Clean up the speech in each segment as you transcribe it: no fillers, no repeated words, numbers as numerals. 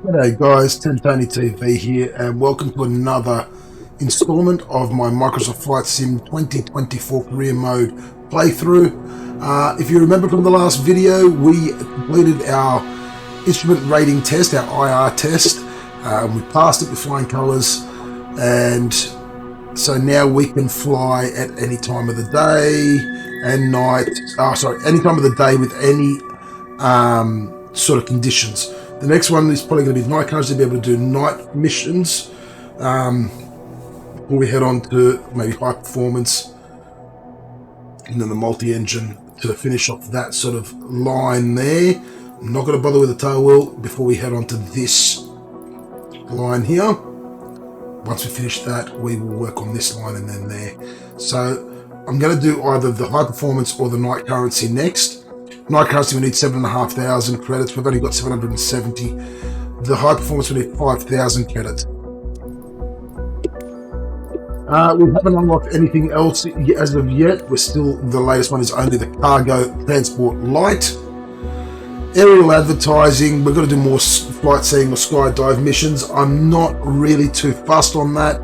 G'day guys, Tony TV here, and welcome to another installment of my Microsoft Flight Sim 2024 Career Mode playthrough. If you remember from the last video, we completed our instrument rating test, our IR test. We passed it with flying colours, and so now we can fly at any time of the day and night. Any time of the day with any sort of conditions. The next one is probably going to be night cars to be able to do night missions before we head on to maybe high performance and then the multi-engine to finish off that sort of line there. I'm not going to bother with the tail wheel before we head on to this line here. Once we finish that, we will work on this line and then there. So I'm going to do either the high performance or the night currency next. Night currency we need 7,500 credits. We've only got 770. The high performance we need 5,000 credits. We haven't unlocked anything else as of yet. We're still, the latest one is only the cargo transport light. Aerial advertising, we're going to do more flight seeing or skydive missions. I'm not really too fussed on that.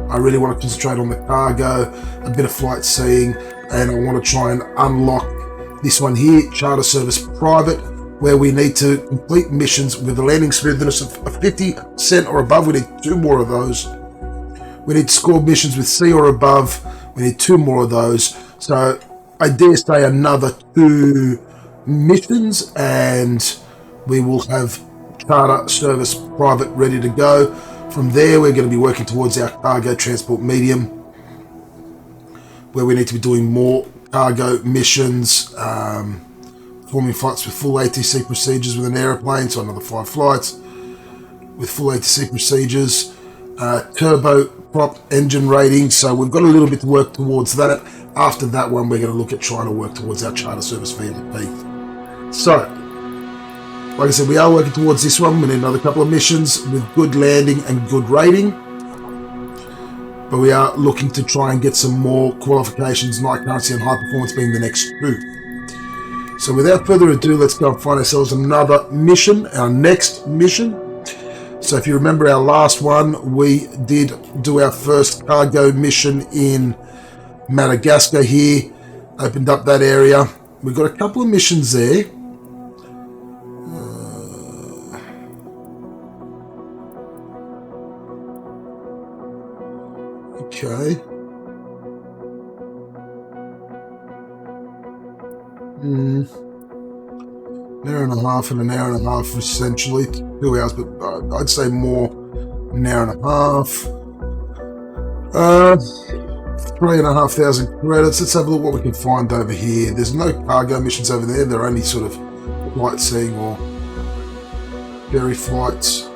I really want to concentrate on the cargo, a bit of flight seeing, and I want to try and unlock this one here, Charter Service Private, where we need to complete missions with a landing smoothness of 50% or above. We need 2 more of those. We need to score missions with C or above. We need 2 more of those. So I dare say another 2 missions and we will have Charter Service Private ready to go. From there, we're going to be working towards our cargo transport medium, where we need to be doing more cargo missions, performing flights with full ATC procedures with an aeroplane, so another 5 flights with full ATC procedures, turboprop engine rating, so we've got a little bit to work towards that. After that one, we're going to look at trying to work towards our charter service VLP. So, like I said, we are working towards this one. We need another couple of missions with good landing and good rating. But we are looking to try and get some more qualifications, night currency and high performance being the next 2. So without further ado, let's go and find ourselves another mission, our next mission. So if you remember our last one, we did do our first cargo mission in Madagascar here, opened up that area. We've got a couple of missions there. Okay. An hour and a half and an hour and a half, essentially 2 hours, but I'd say more an hour and a half. 3,500 credits. Let's have a look what we can find over here. There's no cargo missions over there. They're only sort of flight seeing or ferry flights.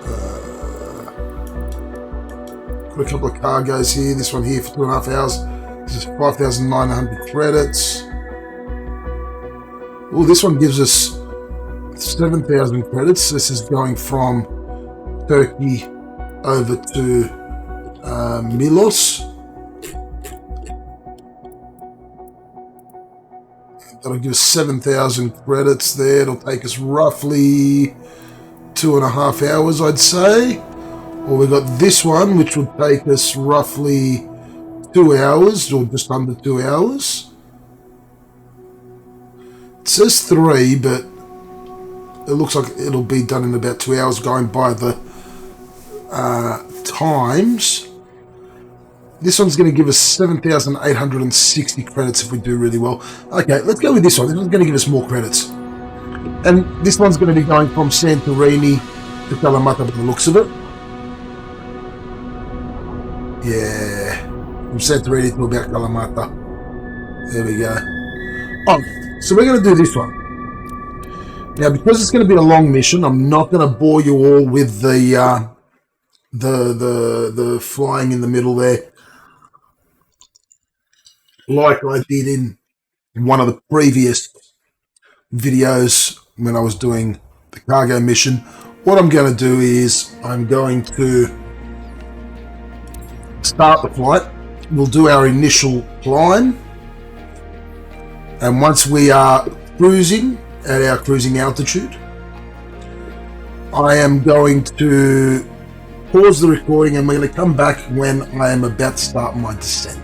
Got a couple of cargoes here. This one here for 2.5 hours. This is 5,900 credits. Oh, this one gives us 7,000 credits. This is going from Turkey over to Milos. That'll give us 7,000 credits there. It'll take us roughly 2.5 hours, I'd say. Or we've got this one, which would take us roughly 2 hours, or just under 2 hours. It says 3, but it looks like it'll be done in about 2 hours going by the times. This one's going to give us 7,860 credits if we do really well. Okay, let's go with this one. This one's going to give us more credits. And this one's going to be going from Santorini to Kalamata by the looks of it. Yeah, from Santorini to about Kalamata. There we go. Oh, so we're going to do this one. Now, because it's going to be a long mission, I'm not going to bore you all with the flying in the middle there, like I did in one of the previous videos when I was doing the cargo mission. What I'm going to do is I'm going to start the flight. We'll do our initial climb, and once we are cruising at our cruising altitude, I am going to pause the recording and we're going to come back when I am about to start my descent.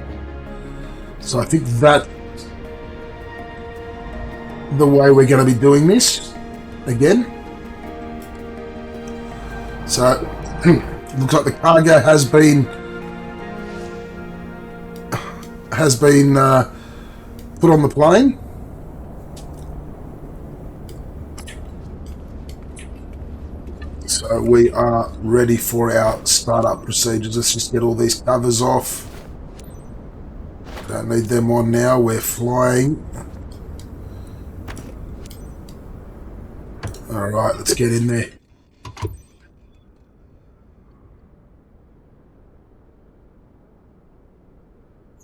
So I think that's the way we're going to be doing this again. So looks like the cargo has been put on the plane. So we are ready for our startup procedures. Let's just get all these covers off. Don't need them on now. We're flying. All right, let's get in there.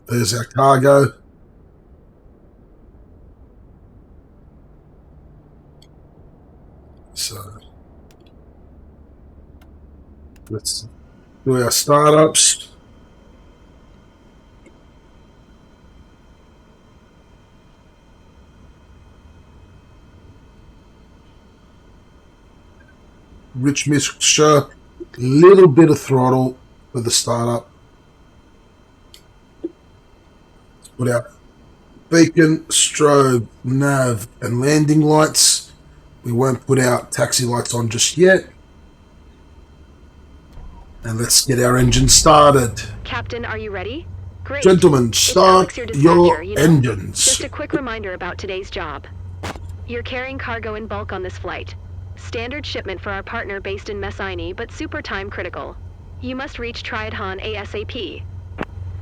There's our cargo. So let's do our startups. Rich mixture, little bit of throttle for the startup. Put out beacon, strobe, nav, and landing lights. We won't put our taxi lights on just yet. And let's get our engine started. Captain, are you ready? Great. Gentlemen, start your engines. Just a quick reminder about today's job. You're carrying cargo in bulk on this flight. Standard shipment for our partner based in Messini, but super time critical. You must reach Triadhan ASAP.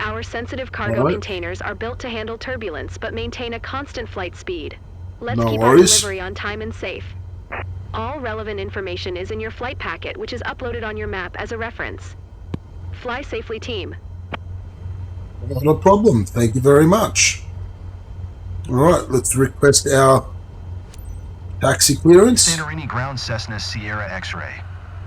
Our sensitive cargo containers are built to handle turbulence, but maintain a constant flight speed. Let's keep our delivery on time and safe. All relevant information is in your flight packet, which is uploaded on your map as a reference. Fly safely, team. Not a problem. Thank you very much. All right, let's request our taxi clearance. Santorini Ground Cessna Sierra X-Ray.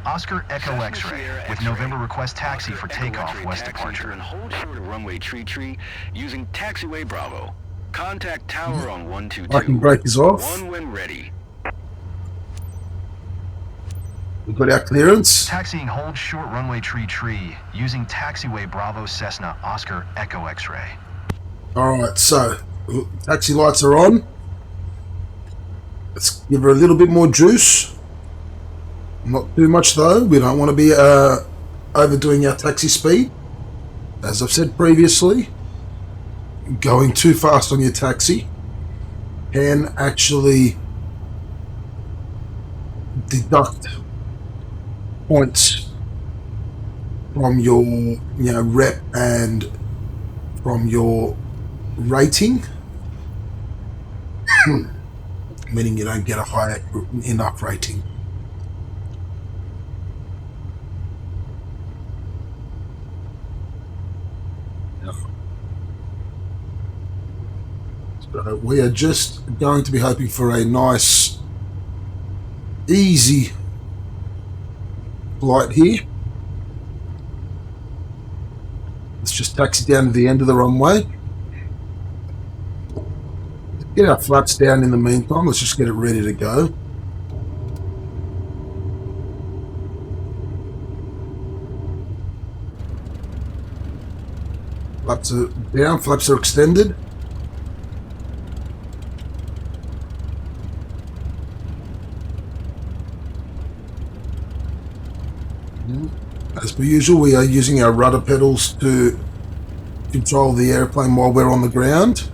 Oscar Echo X-Ray with November request taxi for takeoff west departure. And hold short of runway tree using taxiway Bravo. Contact tower on 122. Parking brake is off. 1 when ready. We've got our clearance. Taxiing hold short runway tree using taxiway Bravo Cessna Oscar Echo X-Ray. All right, so taxi lights are on. Let's give her a little bit more juice. Not too much though. We don't want to be overdoing our taxi speed. As I've said previously, going too fast on your taxi can actually deduct points from your rep and from your rating, meaning you don't get a high enough rating. So we are just going to be hoping for a nice, easy flight here. Let's just taxi down to the end of the runway. Get our flaps down in the meantime. Let's just get it ready to go. Flaps are down, flaps are extended. As per usual, we are using our rudder pedals to control the airplane while we're on the ground.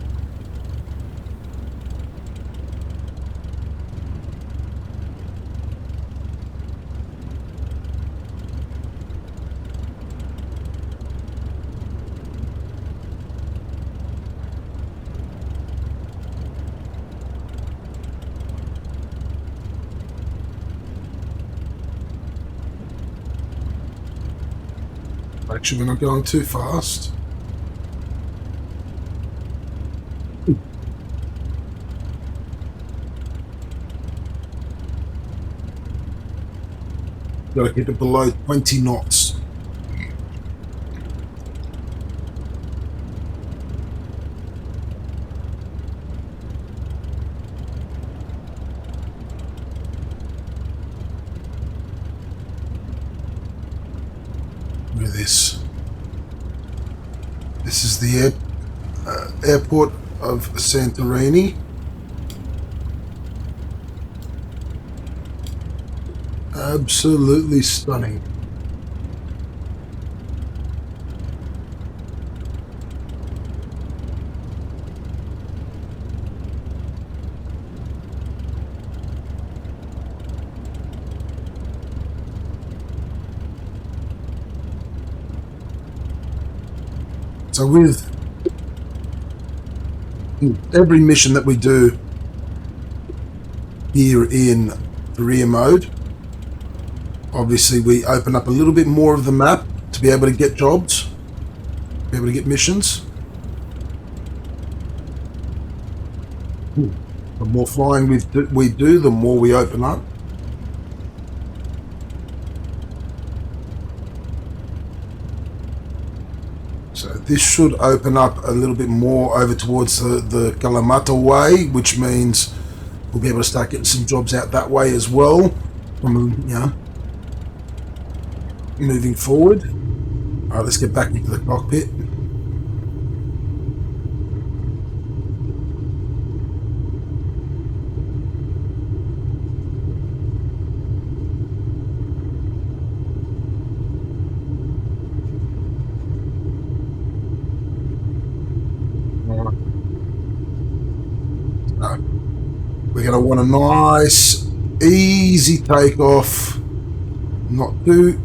Actually, we're not going too fast. Got to keep it below 20 knots. Look at this. This is the airport of Santorini. Absolutely stunning. So with every mission that we do here in career mode, obviously we open up a little bit more of the map to be able to get jobs, be able to get missions. The more flying we do, the more we open up. So this should open up a little bit more over towards the Kalamata way, which means we'll be able to start getting some jobs out that way as well. From, you know, moving forward. All right, let's get back into the cockpit. We're going to want a nice, easy takeoff, not too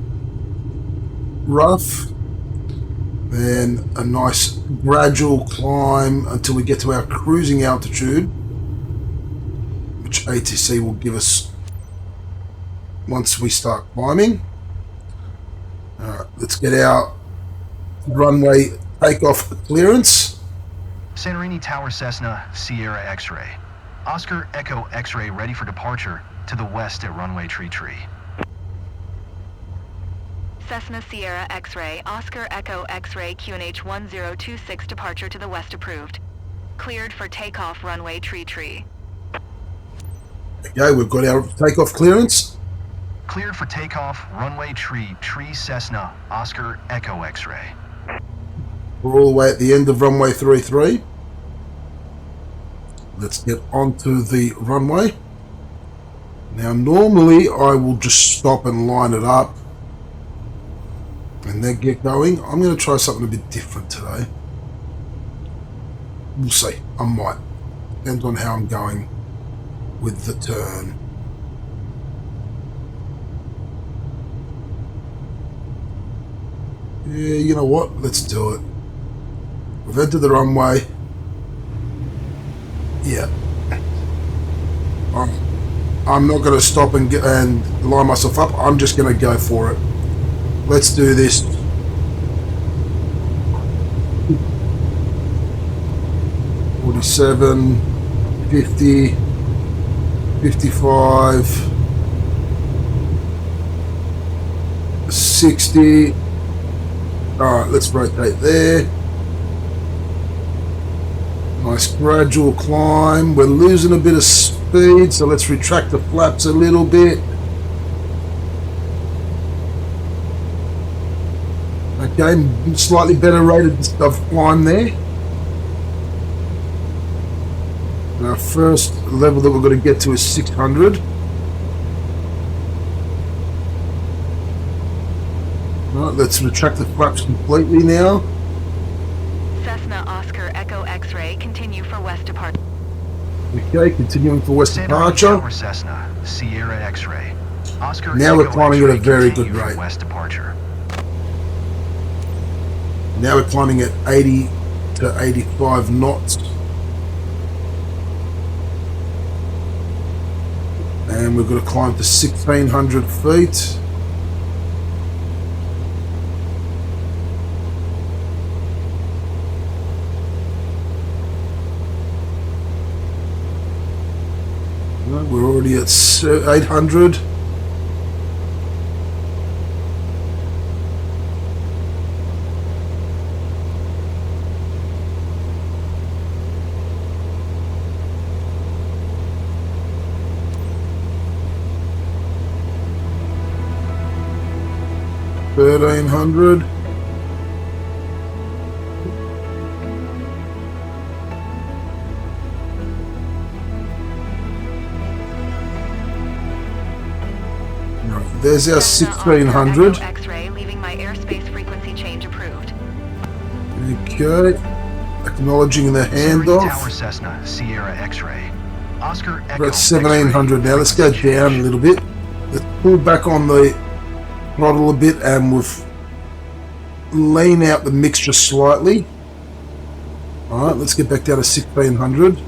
rough, then a nice gradual climb until we get to our cruising altitude, which ATC will give us once we start climbing. Alright, let's get our runway takeoff clearance. Santorini Tower Cessna, Sierra X-ray. Oscar Echo X-ray ready for departure to the west at runway Tree. Cessna Sierra X-ray, Oscar Echo X-ray QNH 1026 departure to the west approved. Cleared for takeoff runway Tree. Okay, we've got our takeoff clearance. Cleared for takeoff runway Tree Cessna, Oscar Echo X-ray. We're all the way at the end of runway 33. Let's get onto the runway. Now normally I will just stop and line it up and then get going. I'm going to try something a bit different today. We'll see. I might. Depends on how I'm going with the turn. Yeah, you know what? Let's do it. We've entered the runway. Yeah. I'm not going to stop and line myself up. I'm just going to go for it. Let's do this. $47, $50, $55, $60. Alright, let's rotate there. Nice gradual climb. We're losing a bit of speed, so let's retract the flaps a little bit. Okay, slightly better rated of climb there. And our first level that we're going to get to is 600. Right, let's retract the flaps completely now. Cessna Oscar Echo X-ray, continue for west departure. Okay, continuing for west departure. Tower Cessna, Sierra X-ray. Oscar Now we're Echo climbing at a X-ray, very continue good for rate. West departure. Now we're climbing at 80 to 85 knots. And we're going to climb to 1,600 feet. No, we're already at 800. 1300. Right, there's our Cessna 1600. Oscar Echo X-ray, leaving my airspace frequency change approved. Okay, acknowledging the Surrey Tower handoff. Cessna Sierra X-ray. Oscar Echo We're at 1700 now. Let's go frequency down a change. little bit. Let's pull back on the throttle a bit, and we've lean out the mixture slightly. All right, let's get back down to 1600.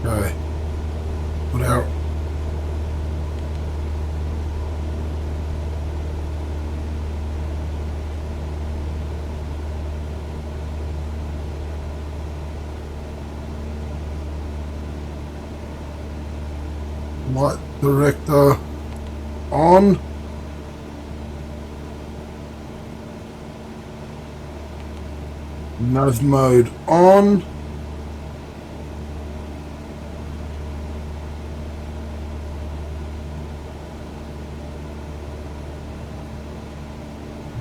Okay. Put our light director on. Nav mode on.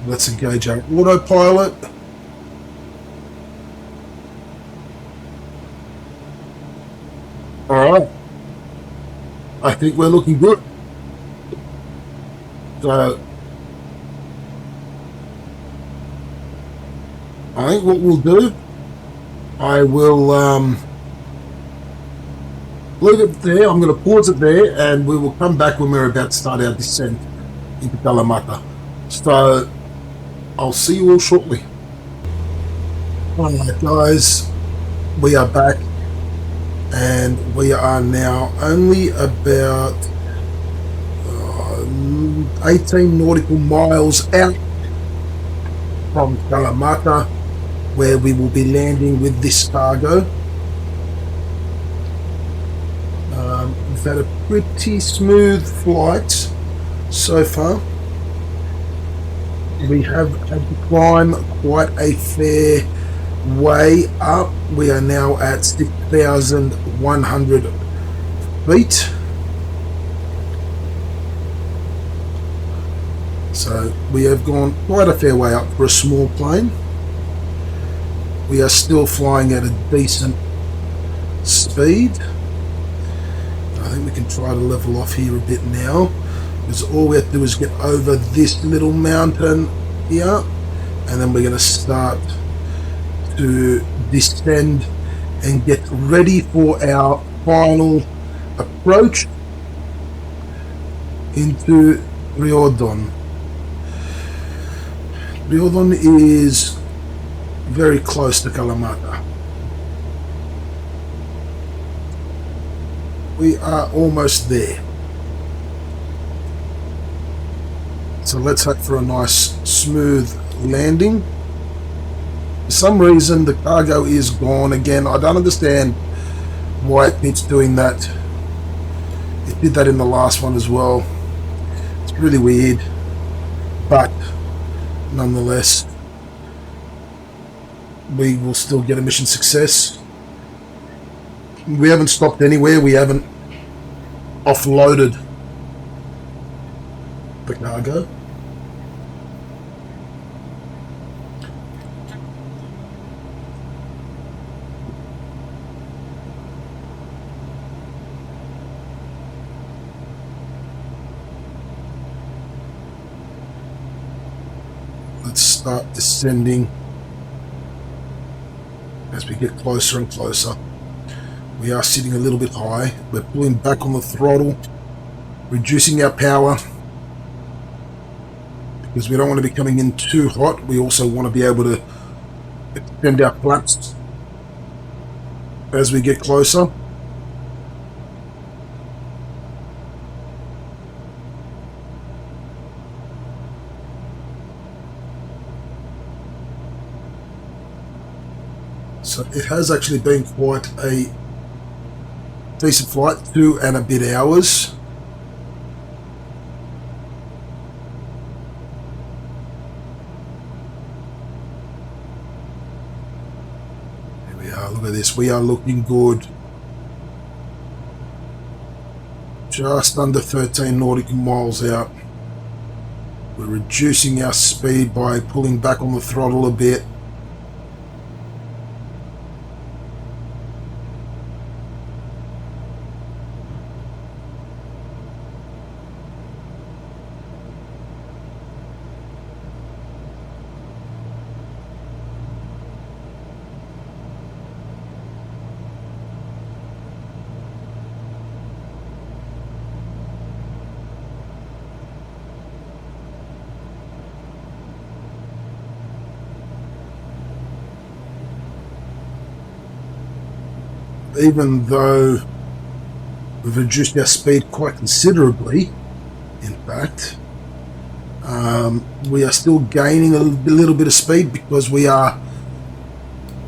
Let's engage our autopilot. All right. I think we're looking good. So I think what we'll do, I will leave it there. I'm going to pause it there, and we will come back when we're about to start our descent into Kalamata. So I'll see you all shortly. Alright guys, we are back, and we are now only about 18 nautical miles out from Kalamata, where we will be landing with this cargo. We've had a pretty smooth flight so far. We have had to climb quite a fair way up. We are now at 6,100 feet. So we have gone quite a fair way up for a small plane. We are still flying at a decent speed. I think we can try to level off here a bit now, because all we have to do is get over this little mountain here, and then we're going to start to descend and get ready for our final approach into Riodon. Riodon is very close to Kalamata. We are almost there. So let's hope for a nice smooth landing. For some reason the cargo is gone again. I don't understand why it keeps doing that. It did that in the last one as well. It's really weird, but nonetheless we will still get a mission success. We haven't stopped anywhere. We haven't offloaded the cargo. Let's start descending as we get closer and closer. We are sitting a little bit high. We're pulling back on the throttle, reducing our power, because we don't want to be coming in too hot. We also want to be able to extend our flaps as we get closer. So it has actually been quite a decent flight, 2 and a bit hours. Here we are, look at this, we are looking good. Just under 13 nautical miles out. We're reducing our speed by pulling back on the throttle a bit. Even though we've reduced our speed quite considerably, in fact, we are still gaining a little bit of speed because we are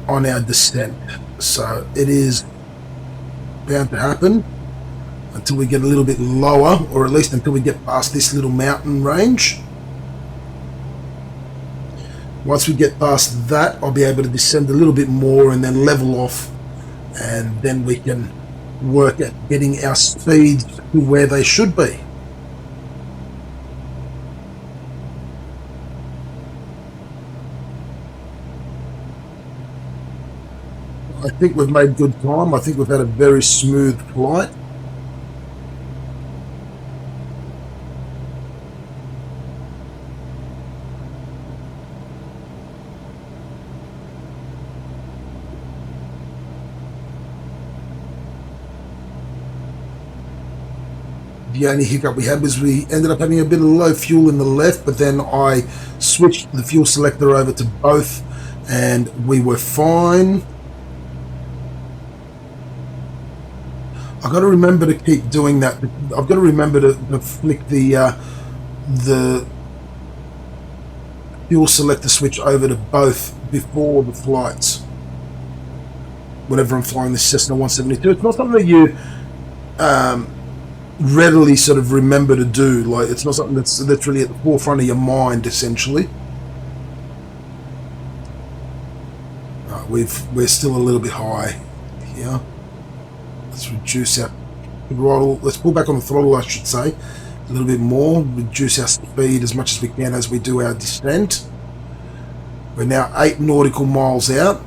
on our descent. So it is bound to happen until we get a little bit lower, or at least until we get past this little mountain range. Once we get past that, I'll be able to descend a little bit more and then level off, and then we can work at getting our speeds to where they should be. I think we've made good time. I think we've had a very smooth flight. The only hiccup we had was we ended up having a bit of low fuel in the left, but then I switched the fuel selector over to both and we were fine. I've got to remember to keep doing that. I've got to remember to flick the fuel selector switch over to both before the flights. Whenever I'm flying this Cessna 172, it's not something that you readily sort of remember to do. Like, it's not something that's really at the forefront of your mind, essentially. We're still a little bit high here. Let's reduce our throttle. Let's pull back on the throttle, I should say, a little bit more. Reduce our speed as much as we can as we do our descent. We're now 8 nautical miles out.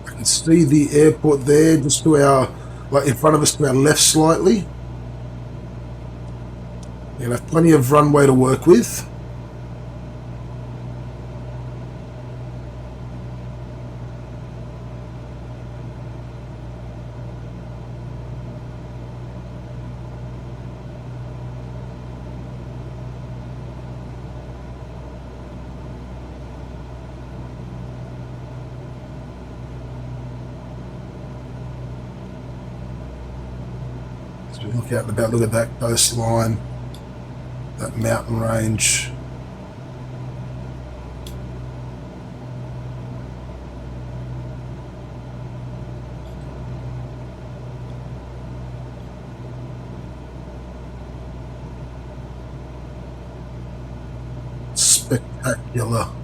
I can see the airport there, just to our, like in front of us, to our left slightly. We're gonna have plenty of runway to work with. Look out and about, look at that coastline, that mountain range.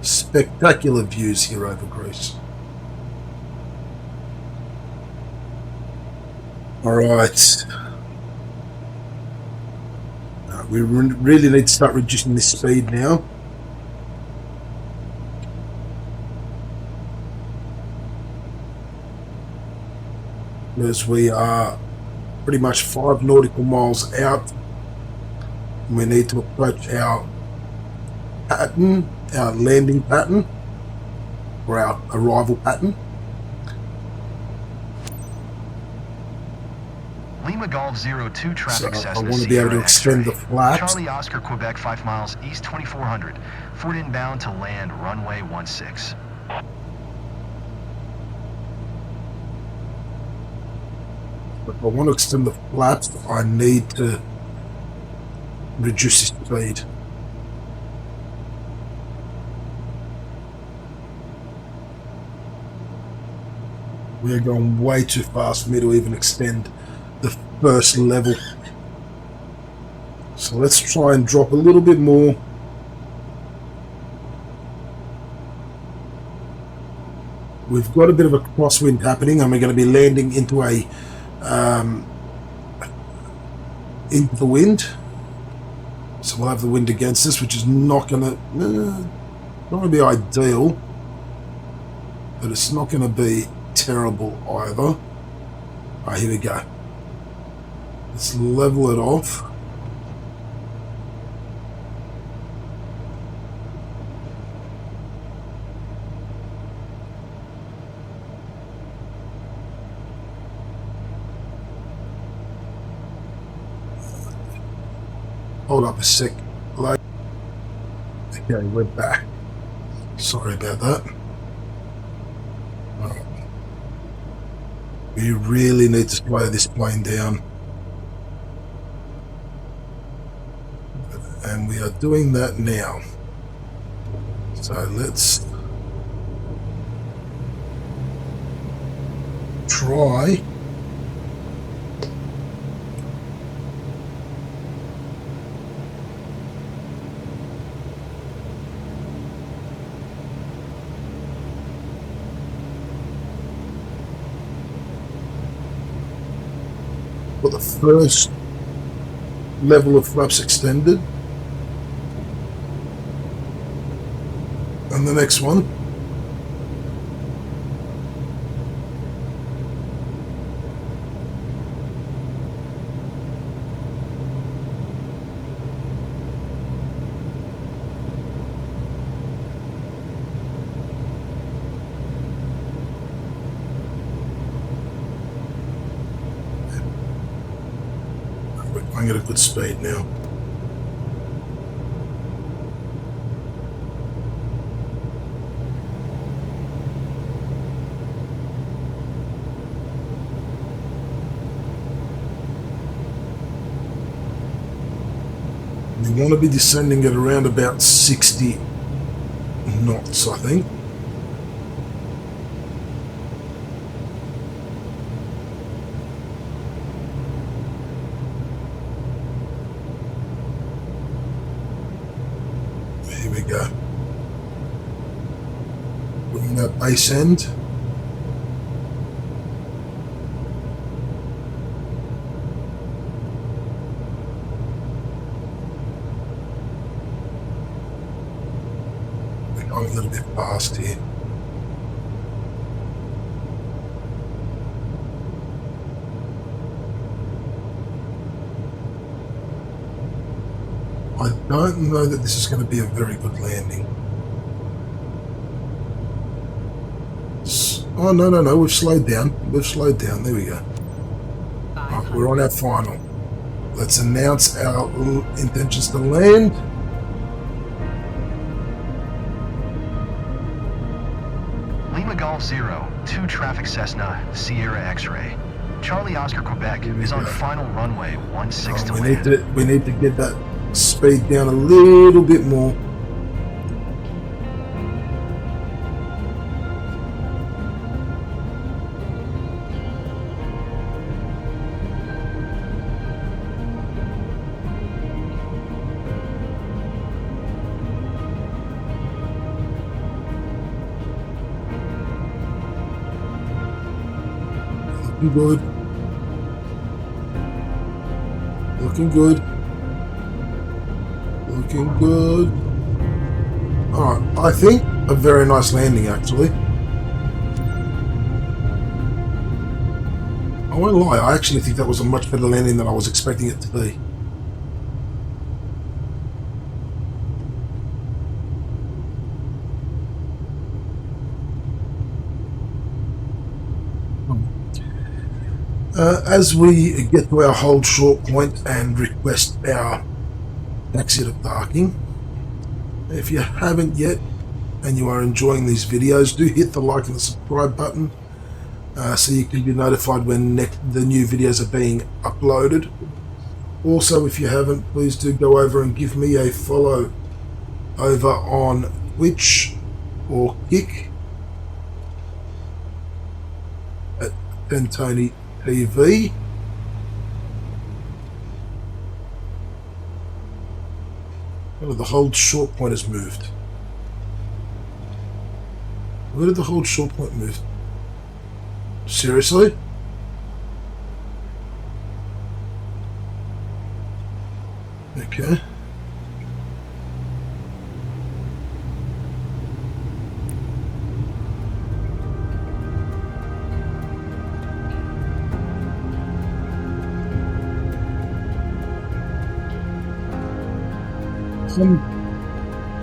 Spectacular views here over Greece. All right. We really need to start reducing this speed now. Because we are pretty much 5 nautical miles out. We need to approach our pattern, our landing pattern, or our arrival pattern. Lima Golf 02 traffic So Cessna I want to be able to Sierra extend the X-ray. flaps. Charlie Oscar, Quebec 5 miles east 2400. Fort inbound to land runway 16. If I want to extend the flaps, I need to reduce the speed. We are going way too fast for me to even extend the first level. So let's try and drop a little bit more. We've got a bit of a crosswind happening, and we're going to be landing into into the wind. So we'll have the wind against us, which is not going to be ideal, but it's not going to be terrible either. All right, here we go. Let's level it off. Hold up a sec. Okay, we're back. Sorry about that. We really need to slow this plane down. And we are doing that now. So let's try for the first level of flaps extended, and the next one. I'm at a good speed now. We want to be descending at around about 60 knots, I think. Here we go. Bring that base end. We're going a little bit fast here. I don't know that this is going to be a very good landing. Oh, no, we've slowed down. There we go. Right, we're on our final. Let's announce our intentions to land. Lima Golf 0, 2 traffic Cessna, Sierra X-ray. Charlie Oscar Quebec is on final runway 16 to land. We need to get that speed down a little bit more. Looking good. Looking good. Looking good. Alright, I think a very nice landing actually. I won't lie, I actually think that was a much better landing than I was expecting it to be. As we get to our hold short point and request our taxi to parking, if you haven't yet and you are enjoying these videos, do hit the like and the subscribe button so you can be notified when the new videos are being uploaded. Also, if you haven't, please do go over and give me a follow over on Twitch or Kick at Tony TV. Oh, the hold short point has moved. Where did the hold short point move? Seriously? Okay.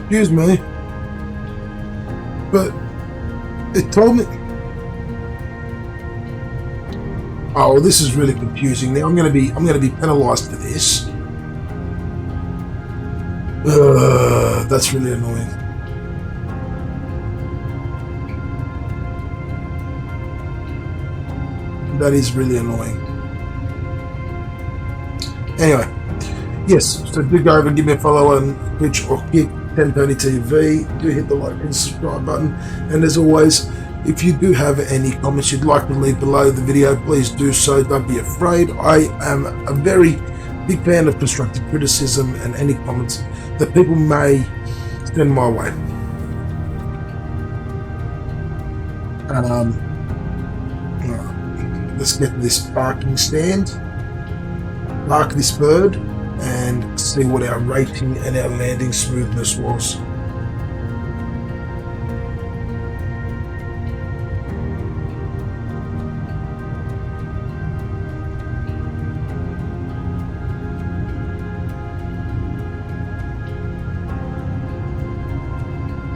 Excuse me, but it told me. Oh, this is really confusing. Now I'm going to be penalised for this. That's really annoying. That is really annoying. Anyway, yes, so do go over and give me a follow on Twitch or Kick, Tony TV. Do hit the like and subscribe button. And as always, if you do have any comments you'd like to leave below the video, please do so. Don't be afraid. I am a very big fan of constructive criticism and any comments that people may send my way. Let's get this parking stand, park this bird, and see what our rating and our landing smoothness was.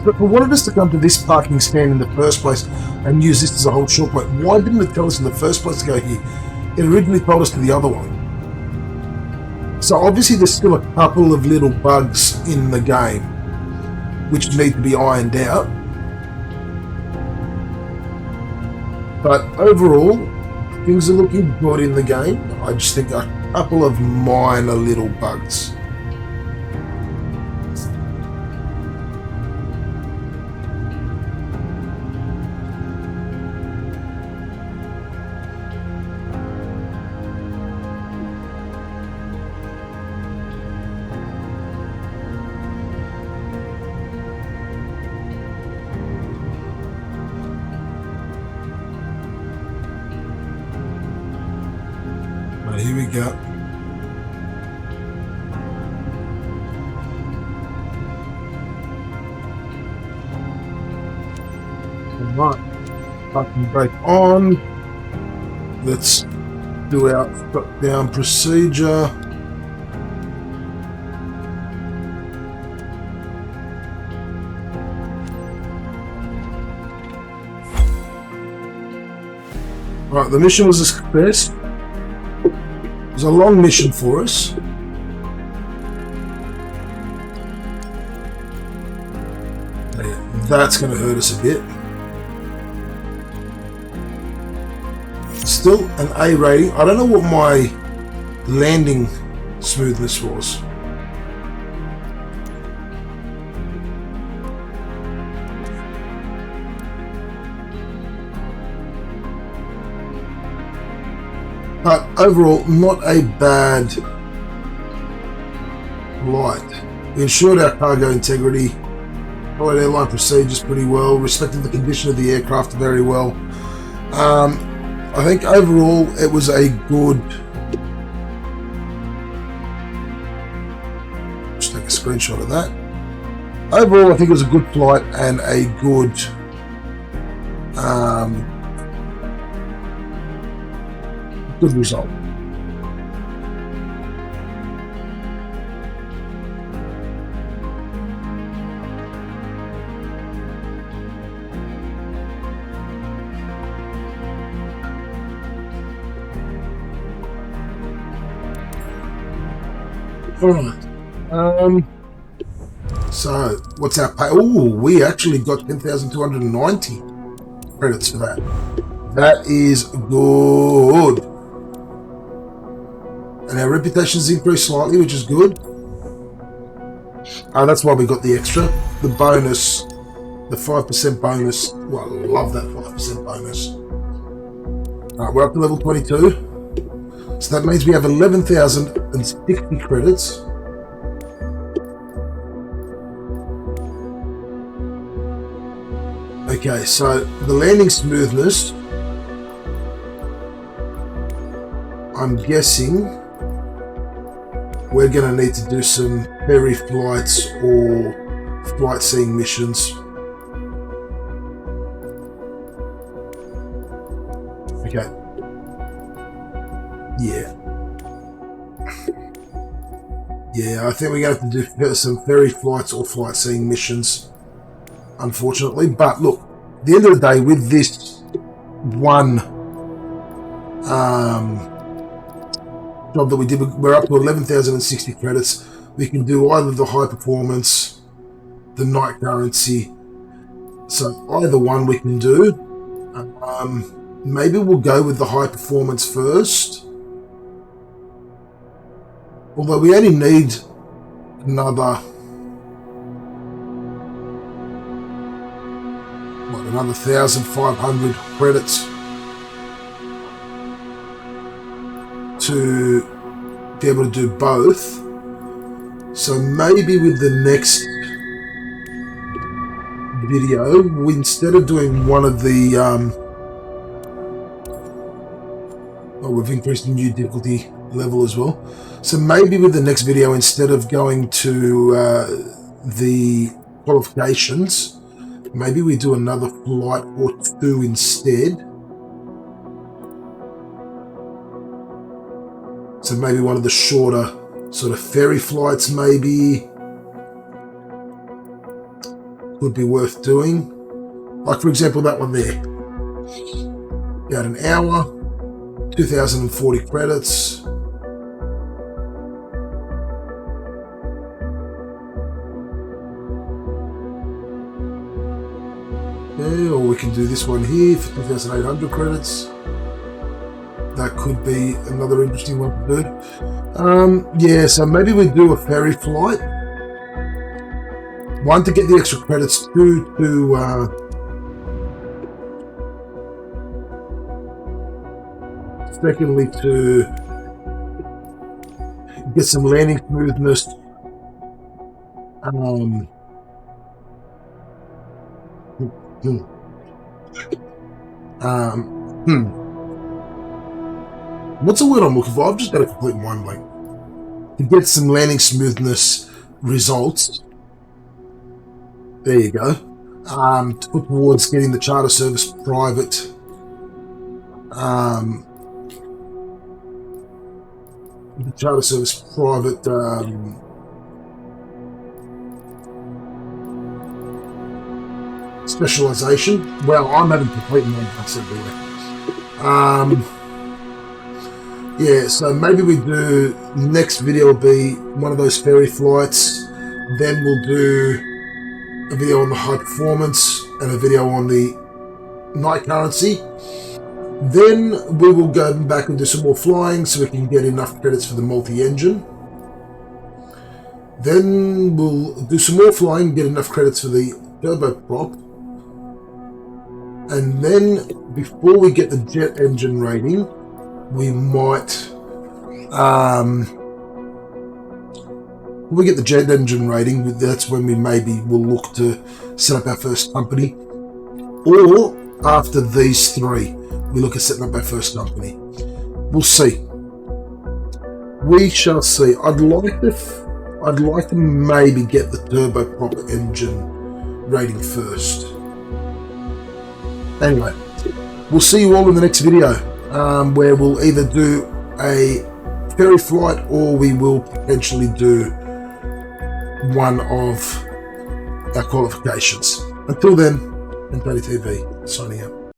But for wanted us to come to this parking stand in the first place and use this as a whole short point, why didn't it tell us in the first place to go here? It originally told us to the other one. So obviously there's still a couple of little bugs in the game which need to be ironed out. But overall, things are looking good in the game. I just think a couple of minor little bugs. Here we go. Alright, parking brake on. Let's do our shut down procedure. Right, the mission was a success. It was a long mission for us. That's going to hurt us a bit. Still an A rating. I don't know what my landing smoothness was. But overall, not a bad flight. We ensured our cargo integrity, followed airline procedures pretty well, respected the condition of the aircraft very well. I think overall it was a good... Just take a screenshot of that. Overall, I think it was a good flight and a good... good result. Alright. So what's our pay? Oh, we actually got 10,290 credits for that. That is good. And our reputation's increased slightly, which is good. That's why we got the extra. The bonus, the 5% bonus. Well, I love that 5% bonus. Alright, we're up to level 22. So that means we have 11,060 credits. Okay, so the landing smoothness, I'm guessing we're going to need to do some ferry flights or flight seeing missions. Okay. Yeah, I think we're going to have to do some ferry flights or flight seeing missions, unfortunately. But look, at the end of the day, with this one job that we did, we're up to 11,060 credits. We can do either the high performance, the night currency. So either one we can do. Maybe we'll go with the high performance first. Although we only need another 1,500 credits to be able to do both. So maybe with the next video, instead of doing one of the we've increased the new difficulty level as well. So maybe with the next video, instead of going to the qualifications, maybe we do another flight or two instead. So maybe one of the shorter sort of ferry flights maybe would be worth doing. Like for example, that one there. About an hour, 2,040 credits. Yeah, or we can do this one here for 2,800 credits. That could be another interesting one to do. Yeah, so maybe we do a ferry flight. One, to get the extra credits. Two, to secondly, to get some landing smoothness. What's the word I'm looking for? I've just got a complete mind blank. To get some landing smoothness results. There you go. To put towards getting the charter service private. The charter service private. Specialization. Well, I'm having complete mind blanks everywhere. Yeah, so maybe we do, next video will be one of those ferry flights, then we'll do a video on the high performance and a video on the night currency. Then we will go back and do some more flying so we can get enough credits for the multi-engine. Then we'll do some more flying, get enough credits for the turboprop. And then before we get the jet engine rating, we might, when we get the jet engine rating, that's when we maybe will look to set up our first company. Or after these three, we look at setting up our first company. We'll see. We shall see. I'd like to maybe get the turboprop engine rating first. Anyway, we'll see you all in the next video. Where we'll either do a ferry flight or we will potentially do one of our qualifications. Until then, Daddy TV signing out.